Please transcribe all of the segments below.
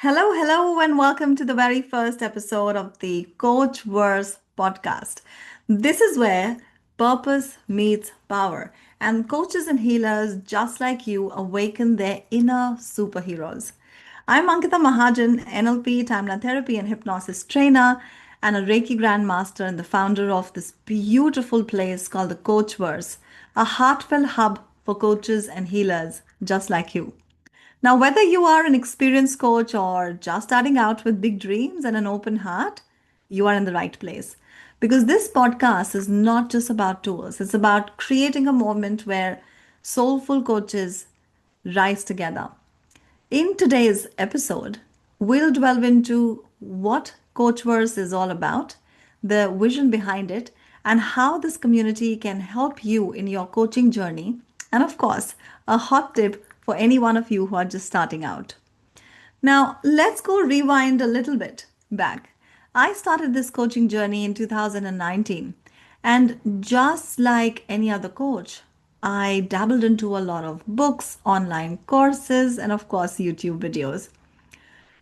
Hello, hello, and welcome to the very first episode of the Coach Verse podcast. This is where purpose meets power, and coaches and healers just like you awaken their inner superheroes. I'm Ankita Mahajan, NLP, timeline therapy, and hypnosis trainer, and a Reiki Grandmaster, and the founder of this beautiful place called the Coach Verse, a heartfelt hub for coaches and healers just like you. Now, whether you are an experienced coach or just starting out with big dreams and an open heart, you are in the right place. Because this podcast is not just about tools, it's about creating a moment where soulful coaches rise together. In today's episode, we'll delve into what Coachverse is all about, the vision behind it, and how this community can help you in your coaching journey. And of course, a hot tip for any one of you who are just starting out. Now, let's go rewind a little bit back. I started this coaching journey in 2019, and just like any other coach, I dabbled into a lot of books, online courses, and of course, YouTube videos.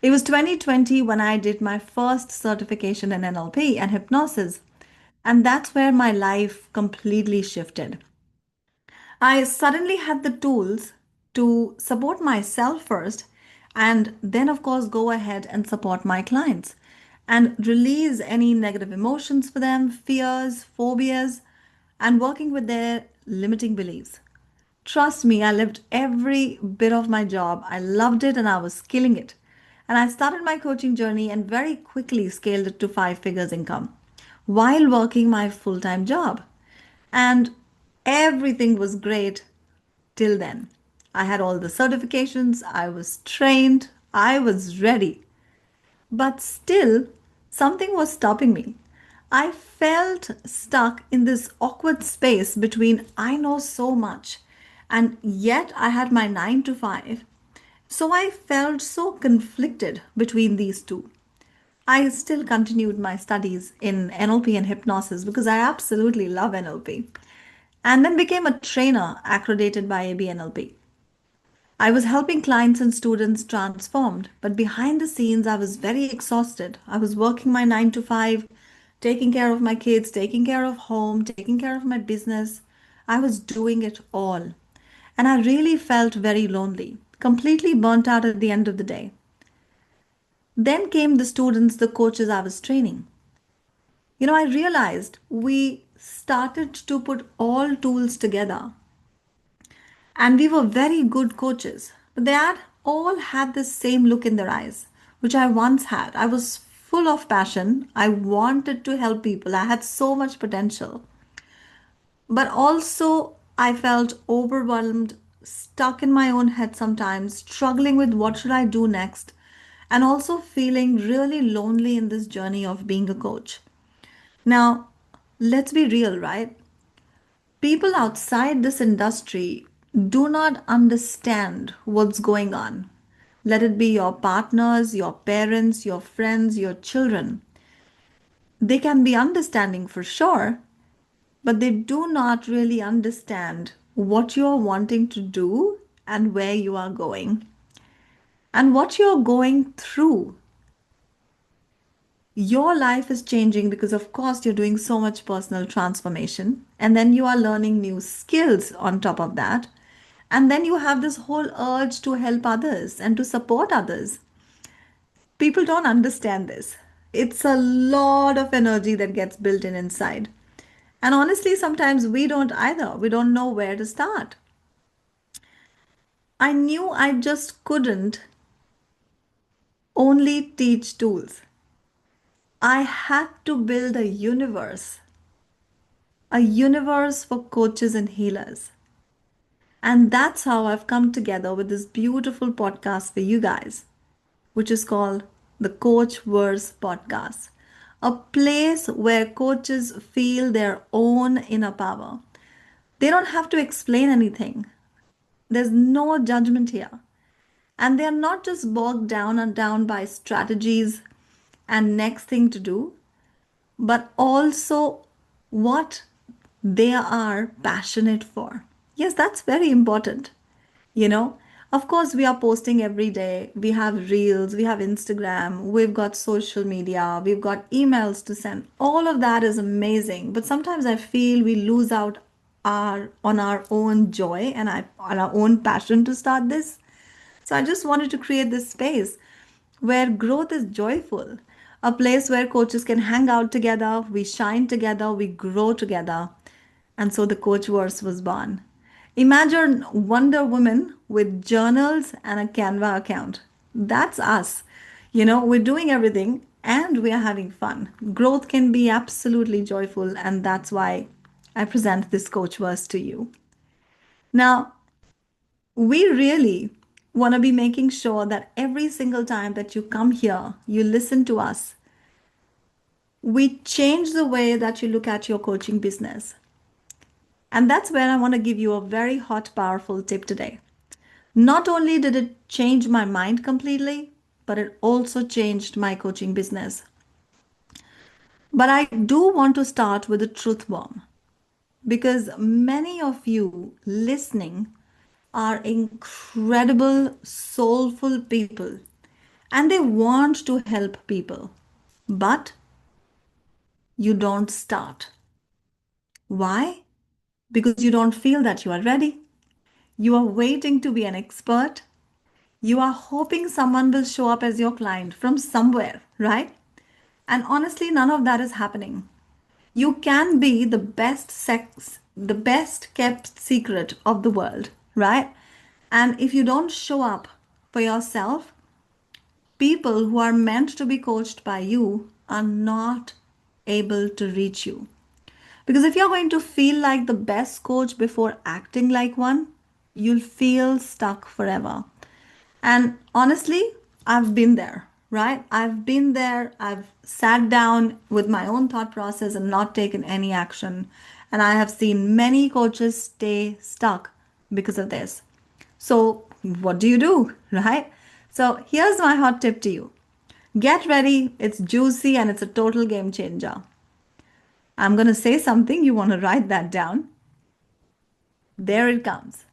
It was 2020 when I did my first certification in NLP and hypnosis, and that's where my life completely shifted. I suddenly had the tools to support myself first and then, of course, go ahead and support my clients and release any negative emotions for them, fears, phobias, and working with their limiting beliefs. Trust me, I lived every bit of my job. I loved it and I was killing it. And I started my coaching journey and very quickly scaled it to five figures income while working my full time job. And everything was great till then. I had all the certifications, I was trained, I was ready. But still, something was stopping me. I felt stuck in this awkward space between I know so much and yet I had my 9 to 5. So I felt so conflicted between these two. I still continued my studies in NLP and hypnosis because I absolutely love NLP and then became a trainer accredited by ABNLP. I was helping clients and students transformed, but behind the scenes, I was very exhausted. I was working my 9 to 5, taking care of my kids, taking care of home, taking care of my business. I was doing it all. And I really felt very lonely, completely burnt out at the end of the day. Then came the students, the coaches I was training. I realized we started to put all tools together and we were very good coaches, but they had all had the same look in their eyes, which I once had. I was full of passion. I wanted to help people. I had so much potential. But also, I felt overwhelmed, stuck in my own head sometimes, struggling with what should I do next, and also feeling really lonely in this journey of being a coach. Now, let's be real, right? People outside this industry do not understand what's going on. Let it be your partners, your parents, your friends, your children. They can be understanding for sure, but they do not really understand what you're wanting to do and where you are going and what you're going through. Your life is changing because, of course, you're doing so much personal transformation, and then you are learning new skills on top of that. And then you have this whole urge to help others and to support others. People don't understand this. It's a lot of energy that gets built in inside. And honestly, sometimes we don't either. We don't know where to start. I knew I just couldn't only teach tools. I had to build a universe for coaches and healers. And that's how I've come together with this beautiful podcast for you guys, which is called the Coach Verse Podcast, a place where coaches feel their own inner power. They don't have to explain anything, there's no judgment here. And they're not just bogged down and down by strategies and next thing to do, but also what they are passionate for. Yes, that's very important. You know, Of course, we are posting every day. We have reels, we have Instagram, we've got social media, we've got emails to send. All of that is amazing. But sometimes I feel we lose out on our own joy and on our own passion to start this. So I just wanted to create this space where growth is joyful, a place where coaches can hang out together, we shine together, we grow together. And so the coach verse was born. Imagine Wonder Woman with journals and a Canva account. That's us. We're doing everything and we are having fun. Growth can be absolutely joyful, and that's why I present this coach verse to you. Now, we really want to be making sure that every single time that you come here, you listen to us, we change the way that you look at your coaching business. And that's where I want to give you a very hot, powerful tip today. Not only did it change my mind completely, but it also changed my coaching business. But I do want to start with a truth bomb because many of you listening are incredible, soulful people and they want to help people, but you don't start. Why? Because you don't feel that you are ready. You are waiting to be an expert. You are hoping someone will show up as your client from somewhere, right? And honestly, none of that is happening. You can be the best kept secret of the world, right? And if you don't show up for yourself, people who are meant to be coached by you are not able to reach you. Because if you're going to feel like the best coach before acting like one, you'll feel stuck forever. And honestly, I've been there, right? I've been there. I've sat down with my own thought process and not taken any action. And I have seen many coaches stay stuck because of this. So, what do, right? So, here's my hot tip to you. Get ready. It's juicy and it's a total game changer. I'm going to say something. You want to write that down. There it comes.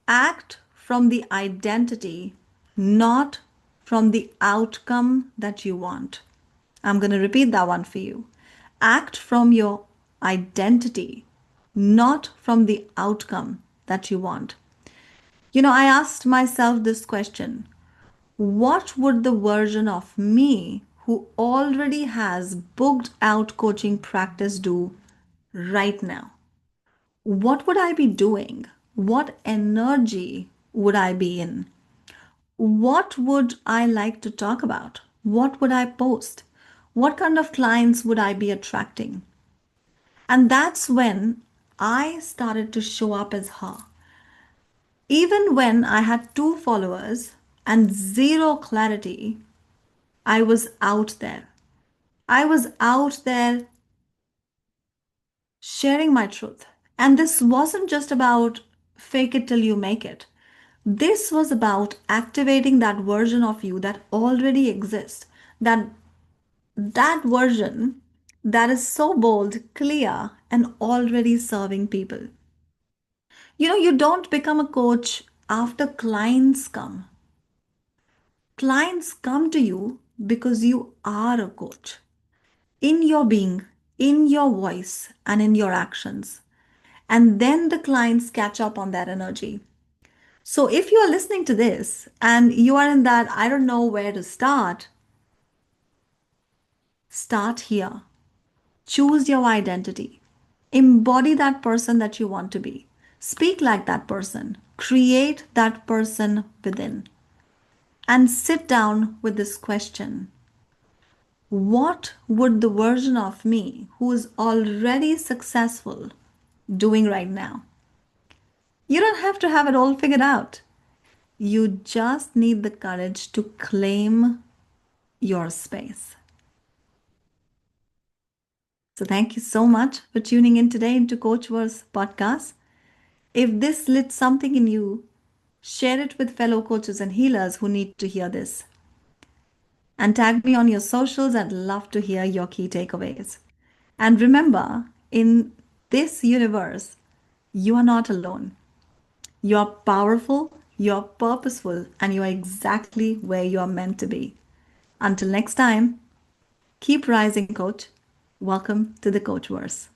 Act from the identity, not from the outcome that you want. I'm going to repeat that one for you. Act from your identity, not from the outcome that you want. I asked myself this question: what would the version of me who already has booked out coaching practice do right now? What would I be doing? What energy would I be in? What would I like to talk about? What would I post? What kind of clients would I be attracting? And that's when I started to show up as her. Even when I had 2 followers and zero clarity, I was out there. I was out there sharing my truth. And this wasn't just about fake it till you make it. This was about activating that version of you that already exists. That version that is so bold, clear, and already serving people. You don't become a coach after clients come. Clients come to you because you are a coach in your being, in your voice, and in your actions. And then the clients catch up on that energy. So if you are listening to this and you are in that, I don't know where to start, start here. Choose your identity. Embody that person that you want to be. Speak like that person. Create that person within. And sit down with this question: what would the version of me who is already successful doing right now? You don't have to have it all figured out. You just need the courage to claim your space. So, thank you so much for tuning in today into Coach Verse podcast. If this lit something in you, share it with fellow coaches and healers who need to hear this. And tag me on your socials. I'd love to hear your key takeaways. And remember, in this universe, you are not alone. You are powerful, You're purposeful and you're exactly where you're meant to be. Until next time, keep rising, coach. Welcome to the Coachverse.